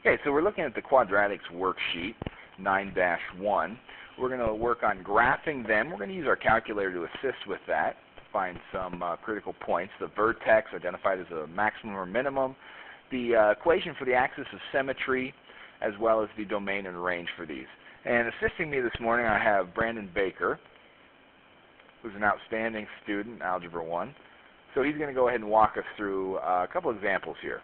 Okay, so we're looking at the Quadratics worksheet 9-1. We're going to work on graphing them. We're going to use our calculator to assist with that, to find some critical points. The vertex identified as a maximum or minimum, the equation for the axis of symmetry, as well as the domain and range for these. And assisting me this morning, I have Brandon Baker, who's an outstanding student in Algebra 1. So he's going to go ahead and walk us through a couple examples here.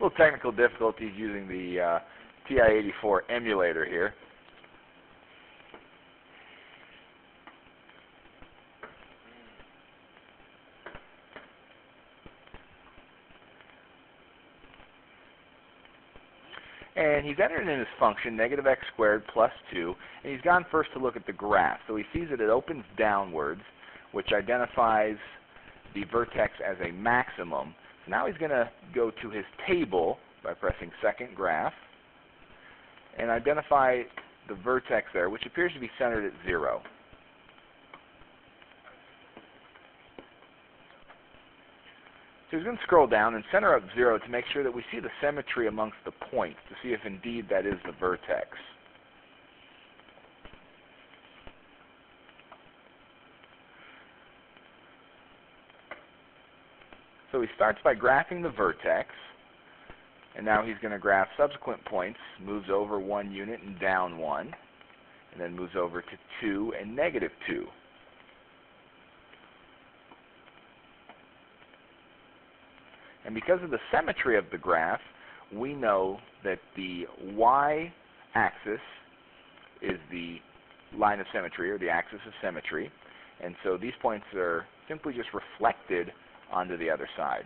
A little technical difficulties using the TI-84 emulator here. And he's entered in his function, negative x squared plus 2, and he's gone first to look at the graph. So he sees that it opens downwards, which identifies the vertex as a maximum. So now he's going to go to his table by pressing second graph and identify the vertex there, which appears to be centered at 0. So he's going to scroll down and center up 0 to make sure that we see the symmetry amongst the points, to see if indeed that is the vertex. So he starts by graphing the vertex, and now he's going to graph subsequent points, moves over 1 unit and down 1, and then moves over to 2 and negative 2. And because of the symmetry of the graph, we know that the y-axis is the line of symmetry, or the axis of symmetry, and so these points are simply just reflected onto the other side.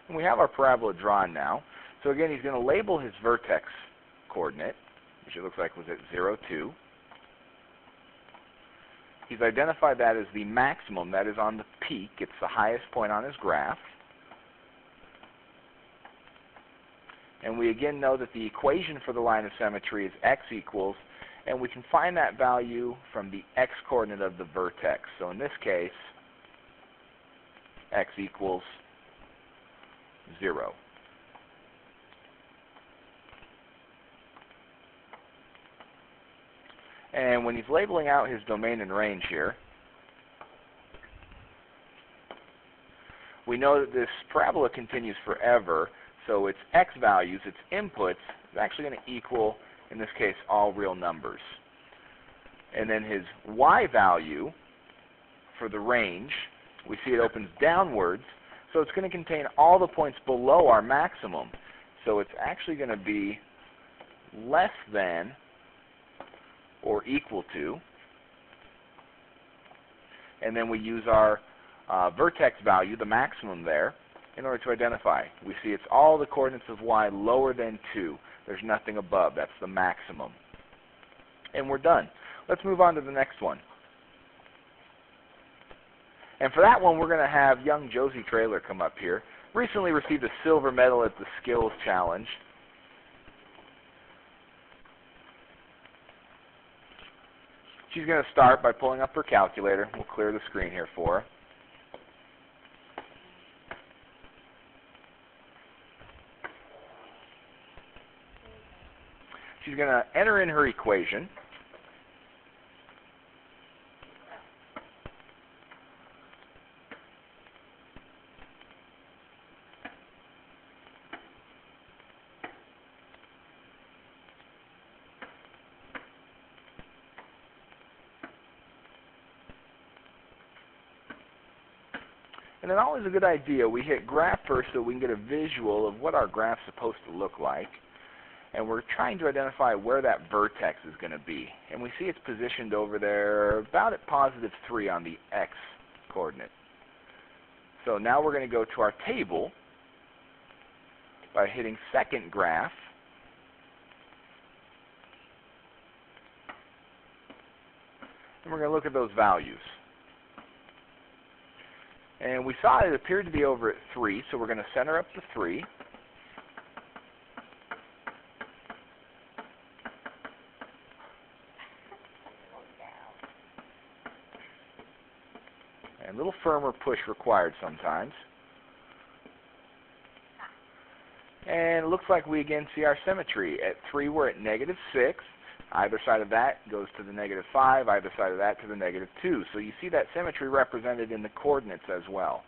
And we have our parabola drawn now. So again, he's going to label his vertex coordinate, which it looks like was at 0, 2. He's identified that as the maximum, that is on the peak. It's the highest point on his graph. And we again know that the equation for the line of symmetry is x equals, and we can find that value from the x-coordinate of the vertex. So in this case, x equals 0. And when he's labeling out his domain and range here, we know that this parabola continues forever, so its x values, its inputs, is actually going to equal, in this case, all real numbers. And then his y value for the range, we see it opens downwards, so it's going to contain all the points below our maximum. So it's actually going to be less than or equal to, and then we use our vertex value, the maximum there, in order to identify. We see it's all the coordinates of y lower than 2. There's nothing above. That's the maximum. And we're done. Let's move on to the next one. And for that one, we're going to have young Josie Traylor come up here. Recently received a silver medal at the Skills Challenge. She's going to start by pulling up her calculator. We'll clear the screen here for her. She's going to enter in her equation. And then always a good idea, we hit graph first so we can get a visual of what our graph's supposed to look like. And we're trying to identify where that vertex is going to be. And we see it's positioned over there about at positive 3 on the x-coordinate. So now we're going to go to our table by hitting second graph. And we're going to look at those values. And we saw it appeared to be over at 3, so we're going to center up the 3. And a little firmer push required sometimes. And it looks like we again see our symmetry. At 3 we're at -6. Either side of that goes to the -5, either side of that to the -2. So you see that symmetry represented in the coordinates as well.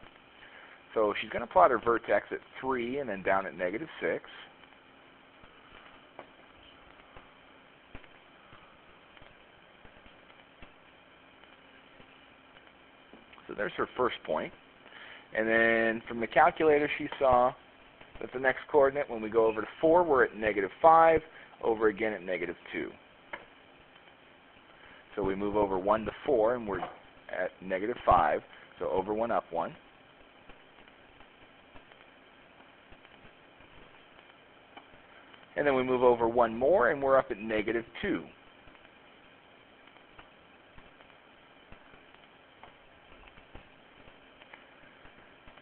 So she's going to plot her vertex at 3 and then down at -6. So there's her first point. And then from the calculator she saw that the next coordinate, when we go over to 4, we're at -5, over again at -2. So we move over 1 to 4, and we're at -5. So over 1, up 1. And then we move over 1 more, and we're up at -2.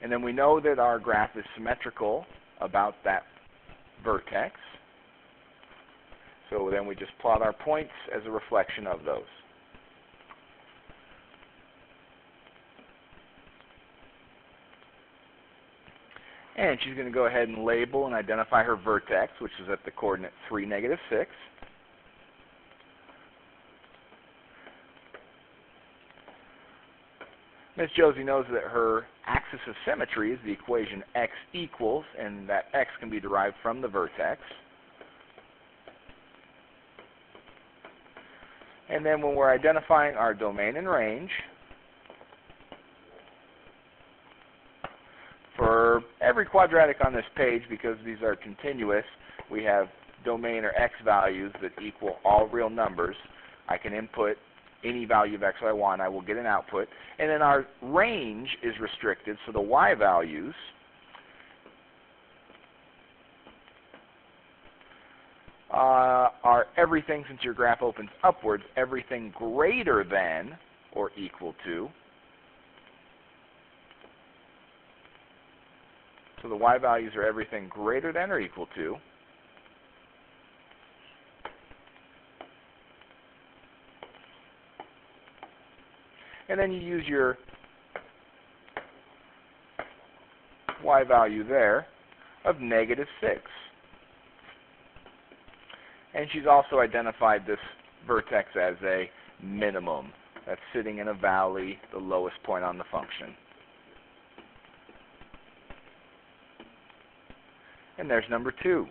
And then we know that our graph is symmetrical about that vertex. So then we just plot our points as a reflection of those. And she's going to go ahead and label and identify her vertex, which is at the coordinate 3, -6. Miss Josie knows that her axis of symmetry is the equation x equals, and that x can be derived from the vertex. And then when we're identifying our domain and range, for every quadratic on this page, because these are continuous, we have domain or x values that equal all real numbers. I can input any value of x I want. I will get an output. And then our range is restricted, so the y values are everything, since your graph opens upwards, everything greater than or equal to. So the y values are everything greater than or equal to. And then you use your y value there of -6. And she's also identified this vertex as a minimum. That's sitting in a valley, the lowest point on the function. And there's number 2.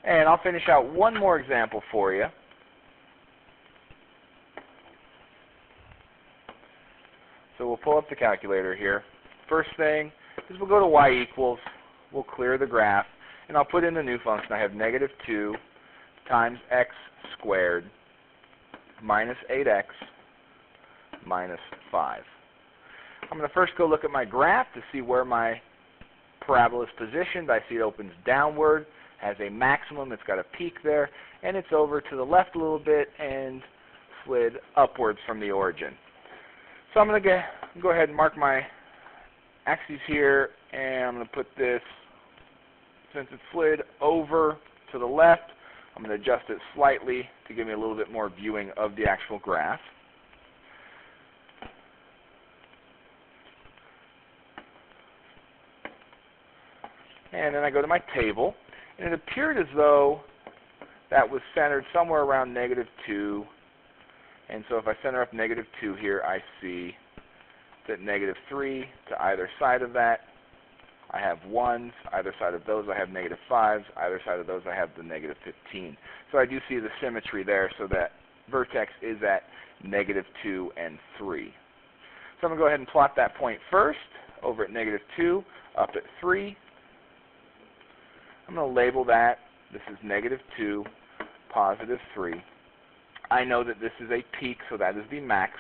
And I'll finish out one more example for you. So we'll pull up the calculator here. First thing is we'll go to y equals, we'll clear the graph, and I'll put in the new function. I have -2 times x squared minus 8x minus 5. I'm going to first go look at my graph to see where my parabola is positioned. I see it opens downward, has a maximum, it's got a peak there, and it's over to the left a little bit and slid upwards from the origin. So I'm going to go ahead and mark my axes here, and I'm going to put this, since it slid over to the left, I'm going to adjust it slightly to give me a little bit more viewing of the actual graph. And then I go to my table, and it appeared as though that was centered somewhere around -2. And so if I center up -2 here, I see that -3 to either side of that, I have 1s. Either side of those, I have -5s. Either side of those, I have the -15. So I do see the symmetry there, so that vertex is at -2 and 3. So I'm going to go ahead and plot that point first, over at -2, up at 3. I'm going to label that. This is -2, +3. I know that this is a peak, so that is the max.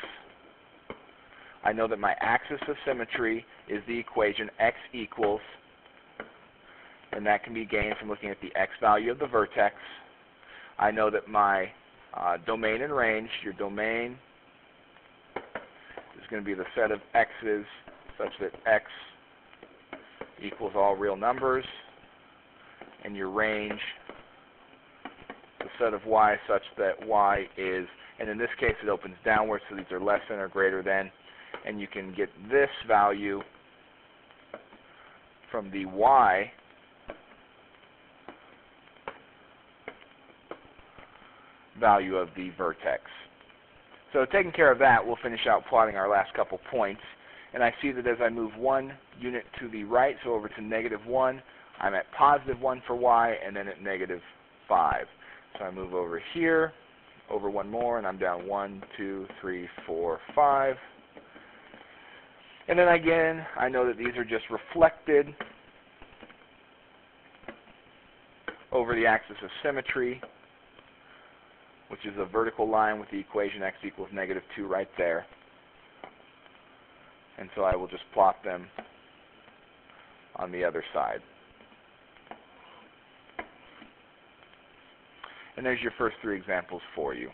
I know that my axis of symmetry is the equation x equals, and that can be gained from looking at the x value of the vertex. I know that my domain and range, your domain is going to be the set of x's such that x equals all real numbers, and your range, the set of y such that y is, and in this case it opens downwards, so these are less than or greater than, and you can get this value from the y value of the vertex. So taking care of that, we'll finish out plotting our last couple points. And I see that as I move 1 unit to the right, so over to -1, I'm at +1 for y, and then at -5. So I move over here, over 1 more, and I'm down 1, 2, 3, 4, 5. And then again, I know that these are just reflected over the axis of symmetry, which is a vertical line with the equation x equals -2 right there. And so I will just plot them on the other side. And there's your first 3 examples for you.